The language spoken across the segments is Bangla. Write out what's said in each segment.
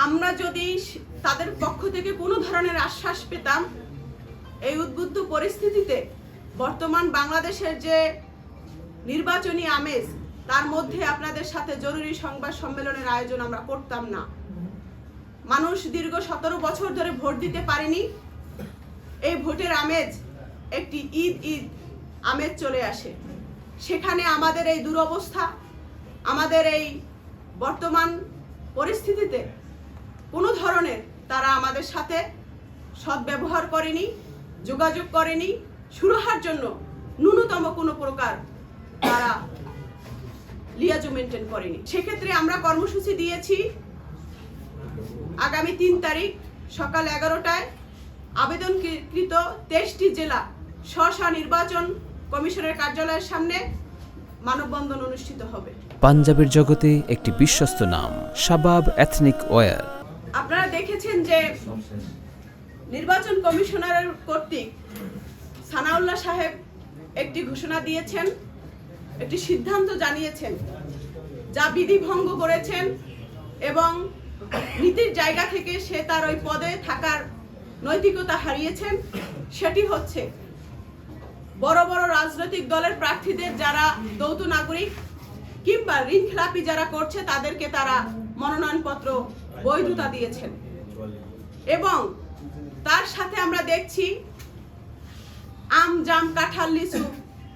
আমরা যদি তাদের পক্ষ থেকে কোনো ধরনের আশ্বাস পেতাম, এই উদ্বুদ্ধ পরিস্থিতিতে বর্তমান বাংলাদেশের যে নির্বাচনী আমেজ, তার মধ্যে আপনাদের সাথে জরুরি সংবাদ সম্মেলনের আয়োজন আমরা করতাম না। মানুষ দীর্ঘ 17 বছর ধরে ভোট দিতে পারেনি। এই ভোটের আমেজ একটি ঈদ আমেজ চলে আসে। সেখানে আমাদের এই দুরবস্থা, আমাদের এই বর্তমান পরিস্থিতিতে কোনো ধরনের তারা আমাদের সাথে সদ্ব্যবহার করেনি, যোগাযোগ করেনি, সুরাহার জন্য ন্যূনতম কোনো প্রকার তারা লিয়াজু মেনটেন করেনি। সেক্ষেত্রে আমরা কর্মসূচি দিয়েছি আগামী 3 তারিখ সকাল 11টায় আবেদনকৃত 23টি জেলা স্ব নির্বাচন কমিশনের কার্যালয়ের সামনে মানববন্ধন অনুষ্ঠিত হবে। পাঞ্জাবের জগতে একটি বিশ্বস্ত নাম, শাবাব এথনিক ওয়্যার। আপনারা দেখেছেন যে নির্বাচন কমিশনারের কর্তৃক সানাউল্লাহ সাহেব একটি ঘোষণা দিয়েছেন, একটি সিদ্ধান্ত জানিয়েছেন, যা বিধি ভঙ্গ করেছেন এবং নীতির জায়গা থেকে সে তার ওই পদে থাকার নৈতিকতা হারিয়েছেন। সেটি হচ্ছে বড় বড় রাজনৈতিক দলের প্রার্থীদের যারা যৌথ নাগরিক কিংবা ঋণখেলাপি যারা করছে তাদেরকে তারা মনোনয়নপত্র বৈধতা দিয়েছেন। এবং তার সাথে আমরা দেখছি আম জাম কাঁঠাল লিচু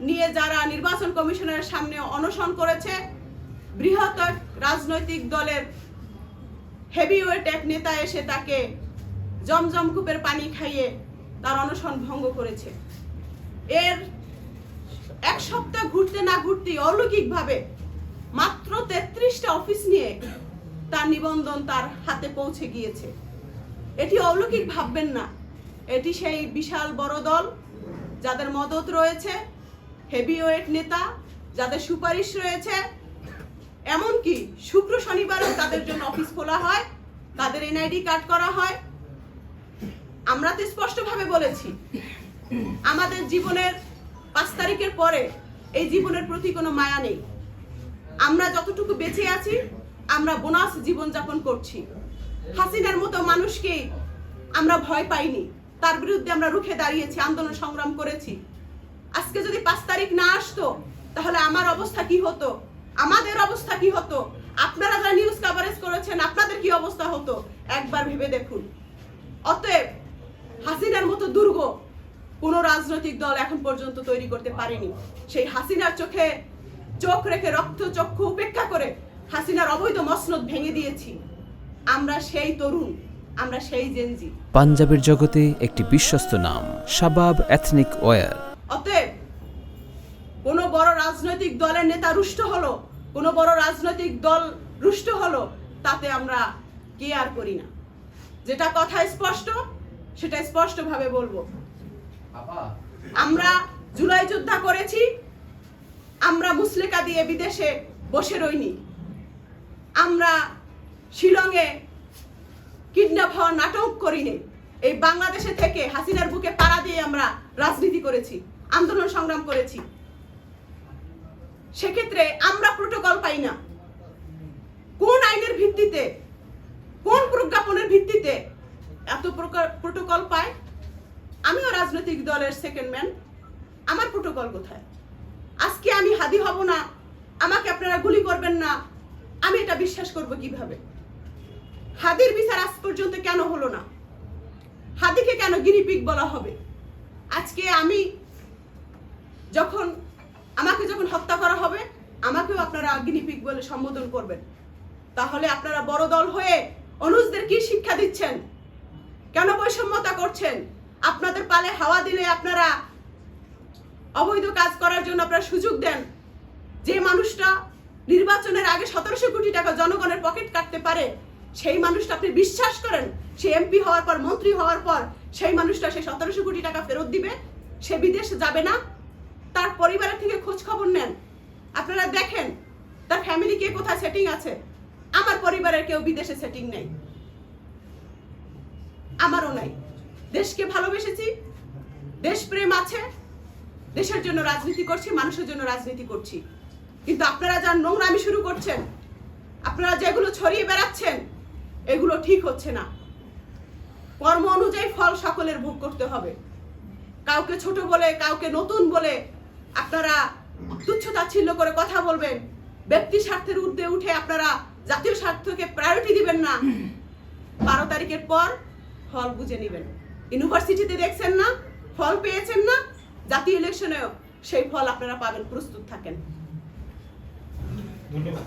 নিয়ে যারা নির্বাচন কমিশনের সামনে অনশন করেছে, বৃহত্তর রাজনৈতিক দলের হেভিওয়েট এক নেতা এসে তাকে জমজম কূপের পানি খাইয়ে তার অনশন ভঙ্গ করেছে। এর 1 সপ্তাহ ঘুরতে না ঘুরতেই অলৌকিকভাবে মাত্র 33টা অফিস নিয়ে তার নিবন্ধন তার হাতে পৌঁছে গিয়েছে। এটি অলৌকিক ভাববেন না, এটি সেই বিশাল বড় দল যাদের মদত রয়েছে, হেভিওয়েট নেতা যাদের সুপারিশ রয়েছে। এমনকি শুক্র শনিবারও তাদের জন্য অফিস খোলা হয়, তাদের এনআইডি কার্ড করা হয়। আমরা তো স্পষ্টভাবে বলেছি আমাদের জীবনের 5 তারিখের পরে এই জীবনের প্রতি কোনো মায়া নেই। আমরা যতটুকু বেঁচে আছি আমরা বোনাস জীবনযাপন করছি। হাসিনার মতো মানুষকে আমরা ভয় পাইনি, তার বিরুদ্ধে আমরা রুখে দাঁড়িয়েছি, আন্দোলন সংগ্রাম করেছি। আজকে যদি 5 তারিখ না আসতো তাহলে আমার অবস্থা কি হতো, আমাদের অবস্থা কি হতো, আপনারা যারা নিউজ কভারেজ করেছেন আপনাদের কি অবস্থা হতো একবার ভেবে দেখুন। অতএব হাসিনার মতো দুর্গ কোন রাজনৈতিক দল এখন পর্যন্ত তৈরি করতে পারেনি। সেই হাসিনার চোখে চোখ রেখে রক্ত চক্ষু উপেক্ষা করে হাসিনার অবৈধ মসনদ ভেঙে দিয়েছি। আমরা সেই তরুণ, আমরা সেই জেনজি। পাঞ্জাবের জগতে একটি বিশ্বস্ত নাম, শাবাব এথনিক ওয়্যার। অতএব কোনো বড় রাজনৈতিক দলের নেতা রুষ্ট হলো, কোনো বড় রাজনৈতিক দল রুষ্ট হলো, তাতে আমরা কেয়ার করি না। যেটা কথা স্পষ্ট সেটা স্পষ্টভাবে বলবো। আমরা জুলাই যোদ্ধা করেছি, আমরা মুসলেকা দিয়ে বিদেশে বসে রইনি, আমরা শিলংয়ে কিডন্যাপ হওয়ার নাটক করিনি। এই বাংলাদেশে থেকে হাসিনার বুকে পাড়া দিয়ে আমরা রাজনীতি করেছি, আন্দোলন সংগ্রাম করেছি। সেক্ষেত্রে আমরা প্রোটোকল পাই না। কোন আইনের ভিত্তিতে, কোন প্রজ্ঞাপনের ভিত্তিতে এত প্রোটোকল পায়? আমিও রাজনৈতিক দলের সেকেন্ড ম্যান, আমার প্রোটোকল কোথায়? আজকে আমি হাদি হব না, আমাকে আপনারা গুলি করবেন না, আমি এটা বিশ্বাস করব কিভাবে? হাদির বিচার আজ পর্যন্ত কেন হলো না? হাদিকে কেন গিনিপিগ বলা হবে? আজকে আমি আমাকে যখন হত্যা করা হবে আমাকেও আপনারা গিনিপিগ বলে সম্বোধন করবেন। তাহলে আপনারা বড় দল হয়ে অনুজদের কি শিক্ষা দিচ্ছেন? কেন বৈষম্যতা করছেন? আপনাদের পালে হাওয়া দিলে আপনারা অবৈধ কাজ করার জন্য আপনারা সুযোগ দেন। যে মানুষটা নির্বাচনের আগে 1700 কোটি টাকা জনগণের পকেট কাটতে পারে, সেই মানুষটা আপনি বিশ্বাস করেন সে এমপি হওয়ার পর, মন্ত্রী হওয়ার পর সেই মানুষটা সে 1700 কোটি টাকা ফেরত দিবে? সে বিদেশে যাবে না? তার পরিবারের থেকে খোঁজ খবর নেন, আপনারা দেখেন তার ফ্যামিলি কে কোথায় সেটিং আছে। আমার পরিবারের কেউ বিদেশে সেটিং নেই, আমারও নাই। দেশকে ভালোবেসেছি, দেশপ্রেম আছে, দেশের জন্য রাজনীতি করছি, মানুষের জন্য রাজনীতি করছি। কিন্তু আপনারা যা নোংরামি শুরু করছেন, আপনারা যেগুলো ছড়িয়ে বেড়াচ্ছেন, এগুলো ঠিক ঠিক হচ্ছে না। কর্ম অনুযায়ী ফল সকলের ভোগ করতে হবে। কাউকে ছোট বলে, কাউকে নতুন বলে আপনারা তুচ্ছ-তাচ্ছিল্য করে কথা বলবেন, ব্যক্তি স্বার্থের ঊর্ধ্বে উঠে আপনারা জাতীয় স্বার্থকে প্রায়োরিটি দিবেন না। 12 তারিখের পর ফল বুঝে নেবেন। ইউনিভার্সিটিতে দেখছেন না, ফল পেয়েছেন না, জাতীয় ইলেকশনেও সেই ফল আপনারা পাবেন, প্রস্তুত থাকেন। ধন্যবাদ।